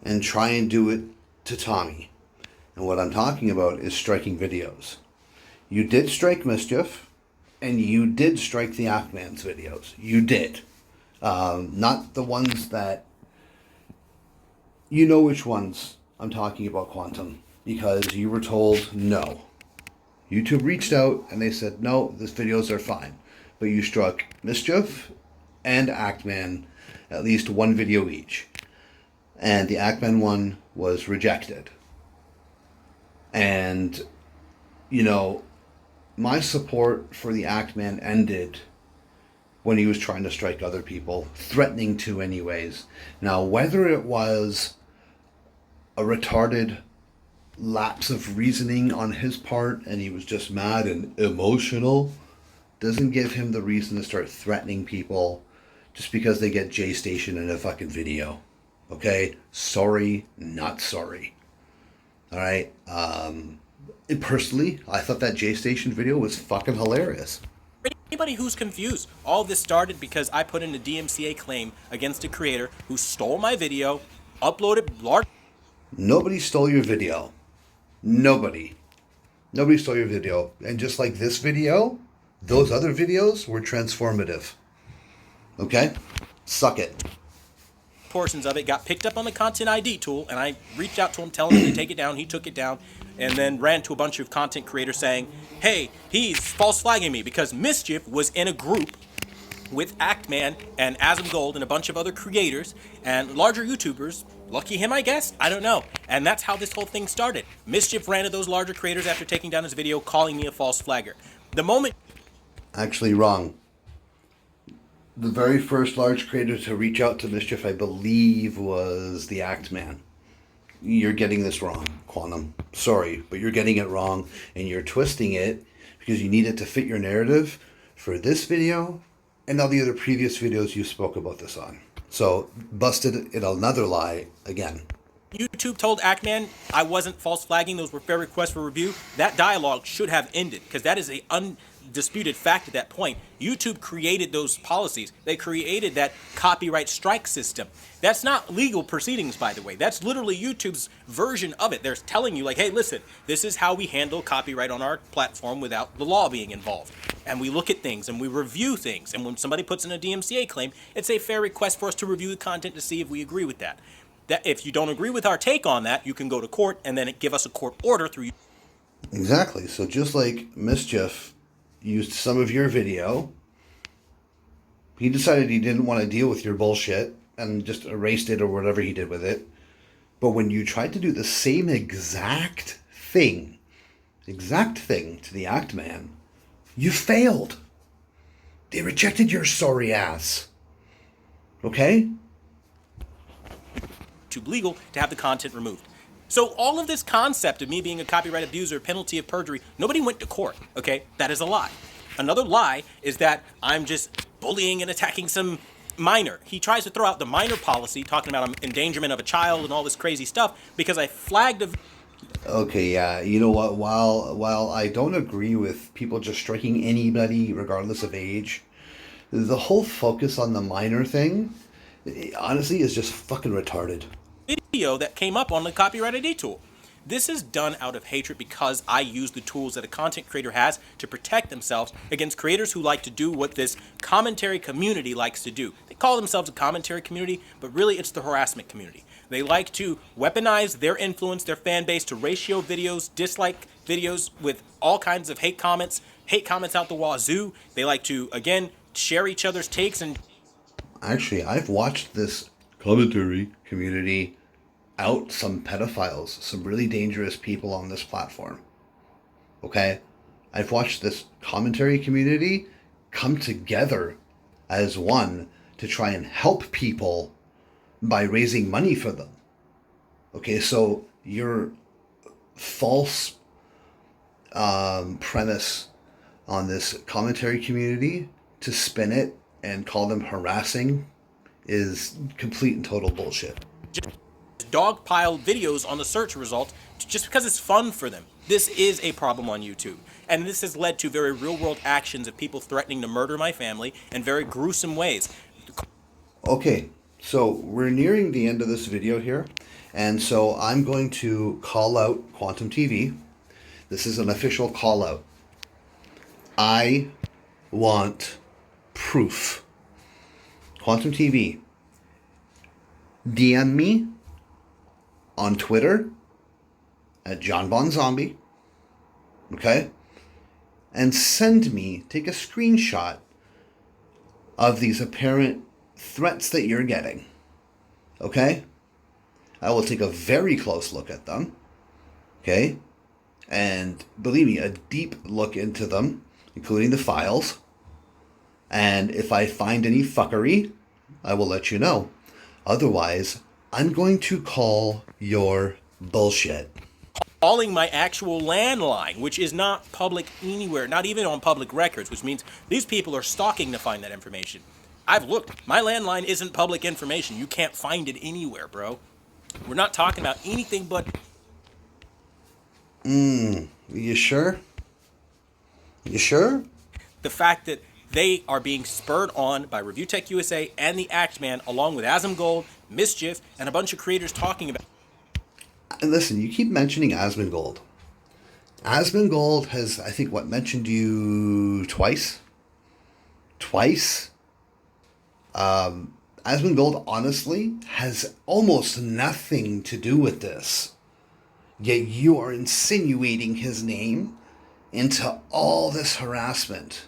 and try and do it to Tommy. And what I'm talking about is striking videos. You did strike Mischief, and you did strike the Act Man's videos. You did. Not the ones that... You know which ones I'm talking about, Quantum, because you were told no. YouTube reached out and they said, no, these videos are fine. But you struck Mischief and Act Man, at least one video each. And the Act Man one was rejected. And, you know, my support for the Act Man ended when he was trying to strike other people, threatening to anyways. Now, whether it was a retarded lapse of reasoning on his part and he was just mad and emotional, doesn't give him the reason to start threatening people just because they get J-Station in a fucking video. Okay? Sorry, not sorry. Alright? Personally, I thought that J-Station video was fucking hilarious.
anybody who's confused, all this started because I put in a DMCA claim against a creator who stole my video, uploaded large...
Nobody stole your video. Nobody. Nobody stole your video. And just like this video, those other videos were transformative. Okay? Suck it.
Portions of it got picked up on the Content ID tool, and I reached out to him telling him to take it down. He took it down and then ran to a bunch of content creators saying, hey, he's false flagging me because Mischief was in a group with Actman and Asmongold and a bunch of other creators and larger YouTubers. Lucky him, I guess. I don't know. And that's how this whole thing started. Mischief ran to those larger creators after taking down his video, calling me a false flagger. The moment...
Actually wrong. The very first large creator to reach out to Mischief, I believe, was the Actman. You're getting this wrong, Quantum. Sorry, but you're getting it wrong, and you're twisting it because you need it to fit your narrative for this video and all the other previous videos you spoke about this on. So, busted in another lie again.
YouTube told Actman I wasn't false flagging, those were fair requests for review. That dialogue should have ended because that is a undisputed fact at that point. YouTube created those policies. They created that copyright strike system. That's not legal proceedings, by the way. That's literally YouTube's version of it. They're telling you, like, hey, listen, this is how we handle copyright on our platform without the law being involved. And we look at things and we review things. And when somebody puts in a DMCA claim, it's a fair request for us to review the content to see if we agree with that. That if you don't agree with our take on that, you can go to court and then give us a court order through...
Exactly. So just like Mischief used some of your video, he decided he didn't want to deal with your bullshit and just erased it or whatever he did with it. But when you tried to do the same exact thing to the Actman, You failed. They rejected your sorry ass. Okay?
Legal to have the content removed. So all of this concept of me being a copyright abuser, penalty of perjury, nobody went to court, okay? That is a lie. Another lie is that I'm just bullying and attacking some minor. He tries to throw out the minor policy, talking about endangerment of a child and all this crazy stuff, because I flagged a...
Okay, yeah. You know what? While I don't agree with people just striking anybody regardless of age, the whole focus on the minor thing, honestly, is just fucking retarded.
Video that came up on the copyright ID tool. This is done out of hatred because I use the tools that a content creator has to protect themselves against creators who like to do what this commentary community likes to do. They call themselves a commentary community, but really it's the harassment community. They like to weaponize their influence, their fan base, to ratio videos, dislike videos with all kinds of hate comments out the wazoo. They like to, again, share each other's takes. And
actually, I've watched this commentary community out some pedophiles, some really dangerous people on this platform. Okay? I've watched this commentary community come together as one to try and help people by raising money for them. Okay, so your false premise on this commentary community to spin it and call them harassing is complete and total bullshit.
Dogpile videos on the search results just because it's fun for them. This is a problem on YouTube. And this has led to very real-world actions of people threatening to murder my family in very gruesome ways.
Okay, so we're nearing the end of this video here. And so I'm going to call out Quantum TV. This is an official call out. I want proof. Quantum TV, DM me on Twitter at Jon-Bon Zombie, okay? And send me, take a screenshot of these apparent threats that you're getting, okay? I will take a very close look at them, okay? And believe me, a deep look into them, including the files. And if I find any fuckery, I will let you know. Otherwise, I'm going to call your bullshit.
Calling my actual landline, which is not public anywhere, not even on public records, which means these people are stalking to find that information. I've looked. My landline isn't public information. You can't find it anywhere, bro. We're not talking about anything but...
You sure? You sure?
The fact that they are being spurred on by Review Tech USA and the Act Man, along with Asmongold, Mischief, and a bunch of creators talking about...
And listen, you keep mentioning Asmongold. Asmongold has, I think, mentioned you twice? Twice? Asmongold, honestly, has almost nothing to do with this. Yet you are insinuating his name into all this harassment.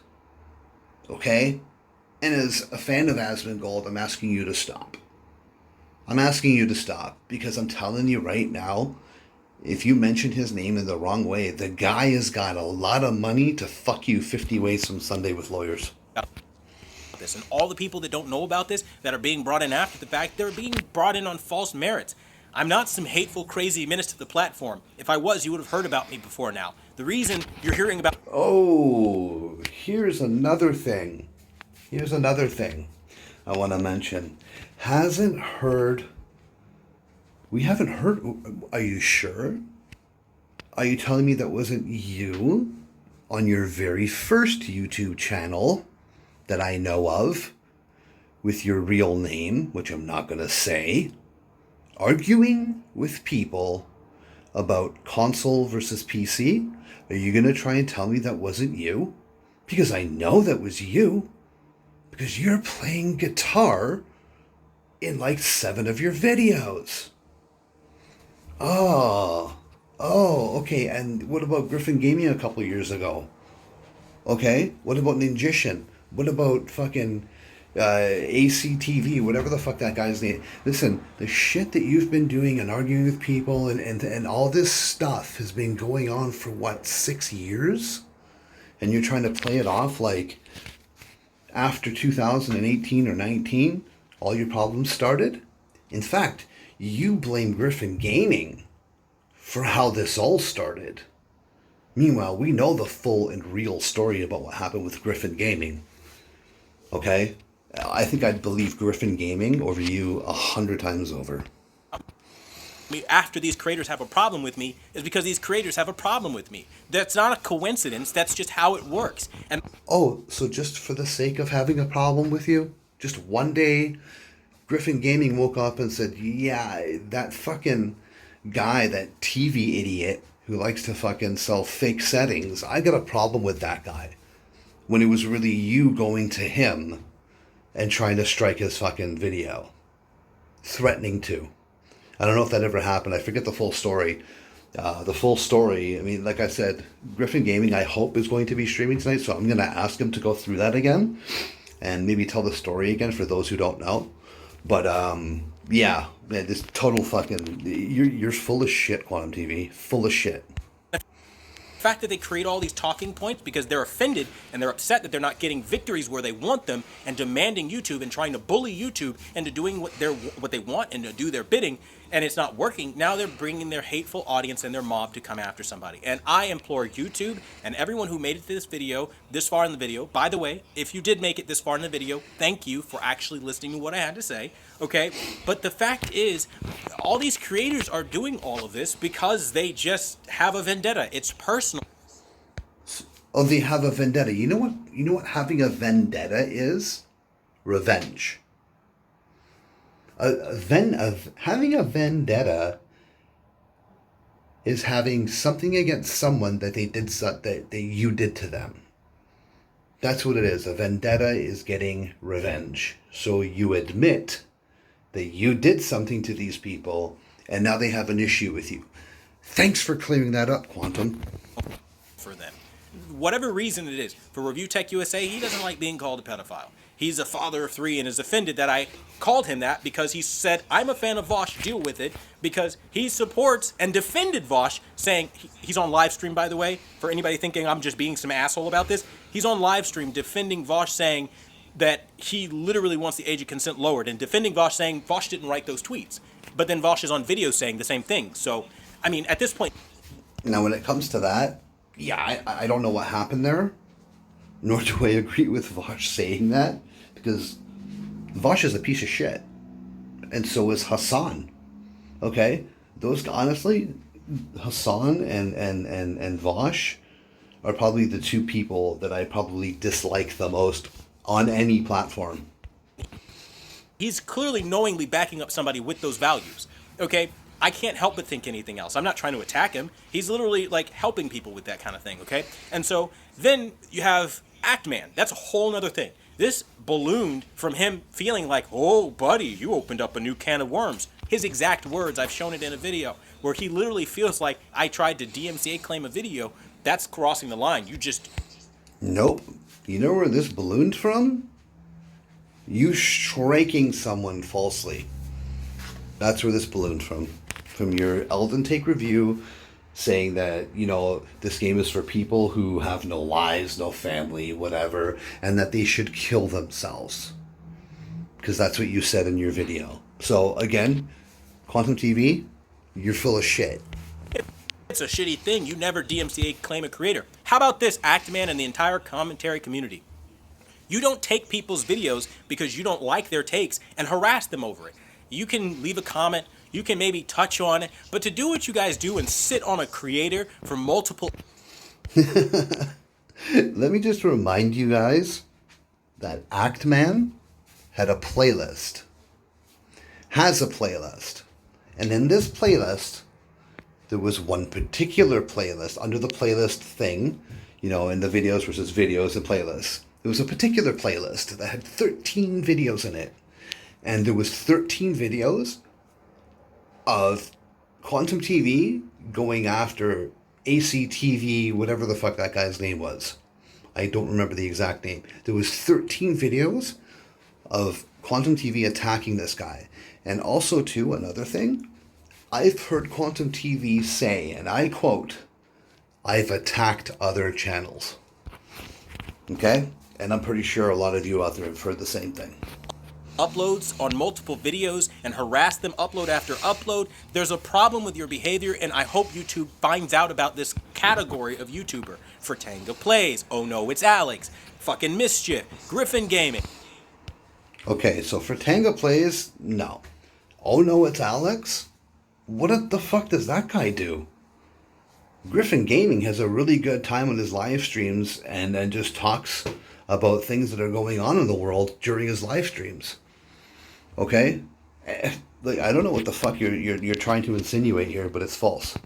Okay? And as a fan of Asmongold, I'm asking you to stop. I'm asking you to stop because I'm telling you right now, if you mention his name in the wrong way, the guy has got a lot of money to fuck you 50 ways from Sunday with lawyers.
This and all the people that don't know about this that are being brought in after the fact, they're being brought in on false merits. I'm not some hateful, crazy menace to the platform. If I was, you would have heard about me before now. The reason you're hearing about...
Oh, here's another thing. Here's another thing I want to mention. We haven't heard... Are you sure? Are you telling me that wasn't you on your very first YouTube channel that I know of with your real name, which I'm not going to say, arguing with people about console versus PC? Are you going to try and tell me that wasn't you? Because I know that was you. Because you're playing guitar in like 7 of your videos. Oh, okay. And what about Griffin Gaming a couple of years ago? Okay. What about Ninjician? What about fucking ACTV, whatever the fuck that guy's name. Listen, the shit that you've been doing and arguing with people and all this stuff has been going on for what, 6 years? and you're trying to play it off like after 2018 or 19, all your problems started. In fact, you blame Griffin Gaming for how this all started. Meanwhile, we know the full and real story about what happened with Griffin Gaming. Okay? I think I'd believe Griffin Gaming over you 100 times over.
Me after these creators have a problem with me is because these creators have a problem with me. That's not a coincidence. That's just how it works. And
Oh, so just for the sake of having a problem with you, just one day, Griffin Gaming woke up and said, yeah, that fucking guy, that TV idiot who likes to fucking sell fake settings, I got a problem with that guy. When it was really you going to him and trying to strike his fucking video. Threatening to. I don't know if that ever happened. I forget the full story. The full story, I mean, like I said, Griffin Gaming, I hope, is going to be streaming tonight, so I'm going to ask him to go through that again and maybe tell the story again for those who don't know. But, yeah, man, this total fucking... You're full of shit, Quantum TV. Full of shit.
the fact that they create all these talking points because they're offended and they're upset that they're not getting victories where they want them and demanding YouTube and trying to bully YouTube into doing what they want and to do their bidding, and it's not working. Now they're bringing their hateful audience and their mob to come after somebody. And I implore YouTube and everyone who made it to this video, this far in the video, by the way, if you did make it this far in the video, thank you for actually listening to what I had to say, okay? But the fact is, all these creators are doing all of this because they just have a vendetta. It's personal.
Oh, they have a vendetta. You know what? You know what having a vendetta is? Revenge. Having a vendetta is having something against someone that they did that you did to them. That's what it is. A vendetta is getting revenge. So you admit that you did something to these people, and now they have an issue with you. Thanks for clearing that up, Quantum.
For them. Whatever reason it is, for Review Tech USA, he doesn't like being called a pedophile. He's a father of three and is offended that I called him that because he said, I'm a fan of Vosh, deal with it, because he supports and defended Vosh, saying, he's on live stream, by the way, for anybody thinking I'm just being some asshole about this, he's on live stream defending Vosh, saying that he literally wants the age of consent lowered, and defending Vosh, saying Vosh didn't write those tweets. But then Vosh is on video saying the same thing. So, I mean, at this point...
Now, when it comes to that, yeah, I don't know what happened there, nor do I agree with Vosh saying that, because Vosh is a piece of shit, and so is Hassan. Okay, those honestly, Hassan and Vosh are probably the two people that I probably dislike the most on any platform.
He's clearly knowingly backing up somebody with those values. Okay, I can't help but think anything else. I'm not trying to attack him. He's literally like helping people with that kind of thing, okay? And so then you have Actman. That's a whole nother thing. This ballooned from him feeling like, oh, buddy, you opened up a new can of worms. His exact words, I've shown it in a video, where he literally feels like I tried to DMCA claim a video. That's crossing the line. You just...
Nope. You know where this ballooned from? You striking someone falsely. That's where this ballooned from. From your Elden Take review saying that, you know, this game is for people who have no lives, no family, whatever, and that they should kill themselves. Because that's what you said in your video. So, again, Quantum TV, you're full of shit.
It's a shitty thing. You never DMCA claim a creator. How about this, Actman and the entire commentary community? You don't take people's videos because you don't like their takes and harass them over it. You can leave a comment, you can maybe touch on it, but to do what you guys do and sit on a creator for multiple...
Let me just remind you guys that Actman had a playlist. Has a playlist. And in this playlist, there was one particular playlist under the playlist thing, you know, in the videos versus videos and playlists. There was a particular playlist that had 13 videos in it. And there was 13 videos of Quantum TV going after ACTV, whatever the fuck that guy's name was. I don't remember the exact name. There was 13 videos of Quantum TV attacking this guy. And also, too, another thing, I've heard Quantum TV say, and I quote, I've attacked other channels. Okay? And I'm pretty sure a lot of you out there have heard the same thing.
Uploads on multiple videos and harass them upload after upload. There's a problem with your behavior, and I hope YouTube finds out about this category of YouTuber. Fratanga Plays, Oh No It's Alex, fucking Mischief, Griffin Gaming.
Okay, so Fratanga Plays, no. Oh no, it's Alex? What the fuck does that guy do? Griffin Gaming has a really good time on his live streams and then just talks about things that are going on in the world during his live streams. Okay? Like, I don't know what the fuck you're trying to insinuate here, but it's false.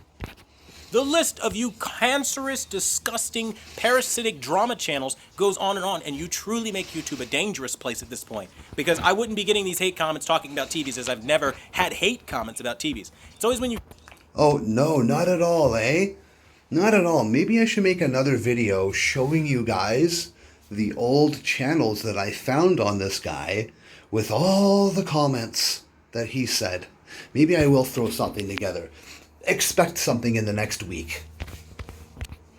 The list of you cancerous, disgusting, parasitic drama channels goes on, and you truly make YouTube a dangerous place at this point. Because I wouldn't be getting these hate comments talking about TVs, as I've never had hate comments about TVs. It's always when you...
Oh, no, not at all, eh? Not at all. Maybe I should make another video showing you guys the old channels that I found on this guy with all the comments that he said. Maybe I will throw something together. Expect something in the next week.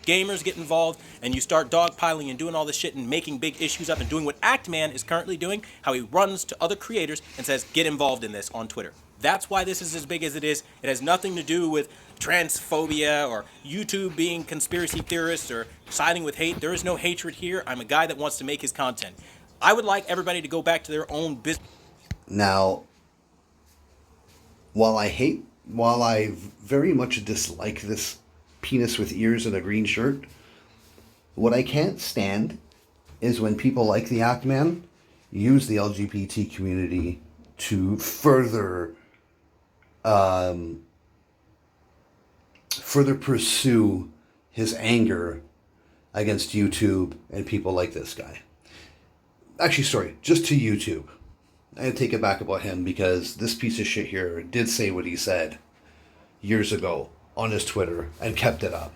Gamers get involved and you start dogpiling and doing all this shit and making big issues up and doing what Actman is currently doing, how he runs to other creators and says, get involved in this on Twitter. That's why this is as big as it is. It has nothing to do with transphobia or YouTube being conspiracy theorists or siding with hate. There is no hatred here. I'm a guy that wants to make his content. I would like everybody to go back to their own business.
Now, while I very much dislike this penis with ears and a green shirt, what I can't stand is when people like the Actman use the LGBT community to further pursue his anger against YouTube and people like this guy. Actually, sorry, just to YouTube. I take it back about him because this piece of shit here did say what he said years ago on his Twitter and kept it up.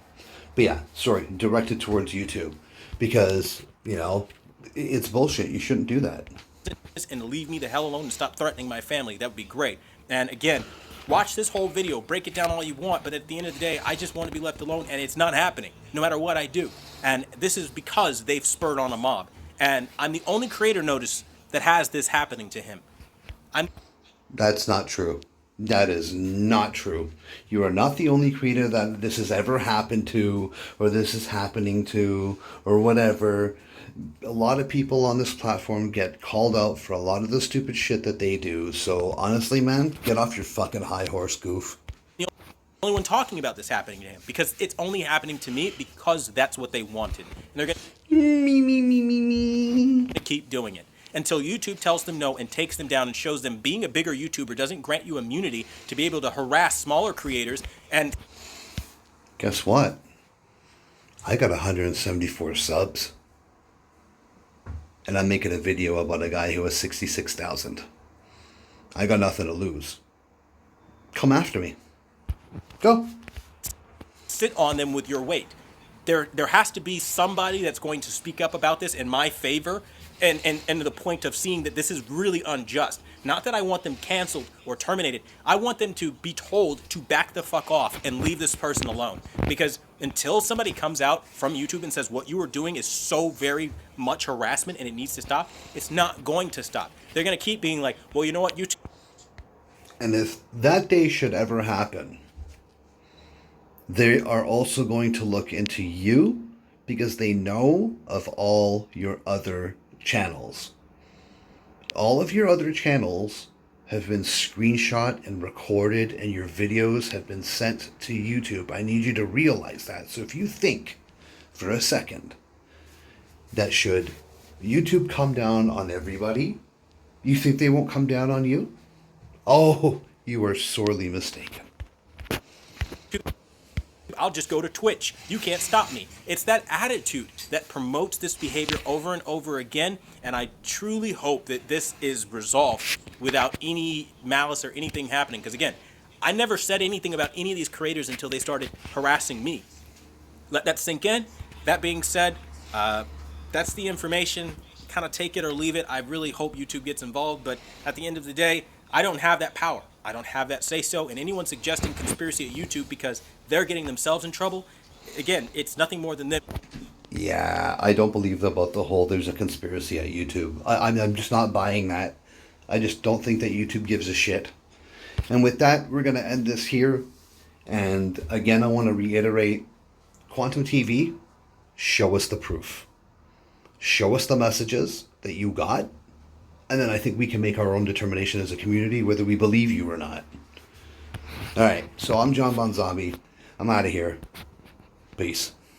But yeah, sorry, directed towards YouTube because, you know, it's bullshit. You shouldn't do that.
And leave me the hell alone and stop threatening my family. That would be great. And again, watch this whole video, break it down all you want, but at the end of the day, I just want to be left alone, and it's not happening, no matter what I do. And this is because they've spurred on a mob. And I'm the only creator, notice, that has this happening to him.
That's not true. That is not true. You are not the only creator that this has ever happened to, or this is happening to, or whatever. A lot of people on this platform get called out for a lot of the stupid shit that they do. So honestly, man, get off your fucking high horse, goof.
The only one talking about this happening to him, because it's only happening to me because that's what they wanted. And they're going to keep doing it until YouTube tells them no and takes them down and shows them being a bigger YouTuber doesn't grant you immunity to be able to harass smaller creators. And
guess what? I got 174 subs. And I'm making a video about a guy who has 66,000. I got nothing to lose. Come after me. Go.
Sit on them with your weight. There has to be somebody that's going to speak up about this in my favor and to the point of seeing that this is really unjust. Not that I want them canceled or terminated. I want them to be told to back the fuck off and leave this person alone. Because until somebody comes out from YouTube and says what you are doing is so very much harassment and it needs to stop, it's not going to stop. They're going to keep being like, well, you know what, YouTube...
And if that day should ever happen, they are also going to look into you because they know of all your other channels. All of your other channels have been screenshot and recorded and your videos have been sent to YouTube. I need you to realize that. So if you think for a second that should YouTube come down on everybody, you think they won't come down on you? Oh, you are sorely mistaken.
I'll just go to Twitch. You can't stop me. It's that attitude that promotes this behavior over and over again, and I truly hope that this is resolved without any malice or anything happening. Because again, I never said anything about any of these creators until they started harassing me. Let that sink in. That being said, that's the information. Kind of take it or leave it. I really hope YouTube gets involved, but at the end of the day, I don't have that power. I don't have that say-so, and anyone suggesting conspiracy at YouTube because they're getting themselves in trouble, again, it's nothing more than them.
Yeah, I don't believe about the whole there's a conspiracy at YouTube. I'm just not buying that. I just don't think that YouTube gives a shit. And with that, we're going to end this here. And again, I want to reiterate, Quantum TV, show us the proof. Show us the messages that you got. And then I think we can make our own determination as a community whether we believe you or not. All right, so I'm Jon-Bon Zombie. I'm out of here. Peace.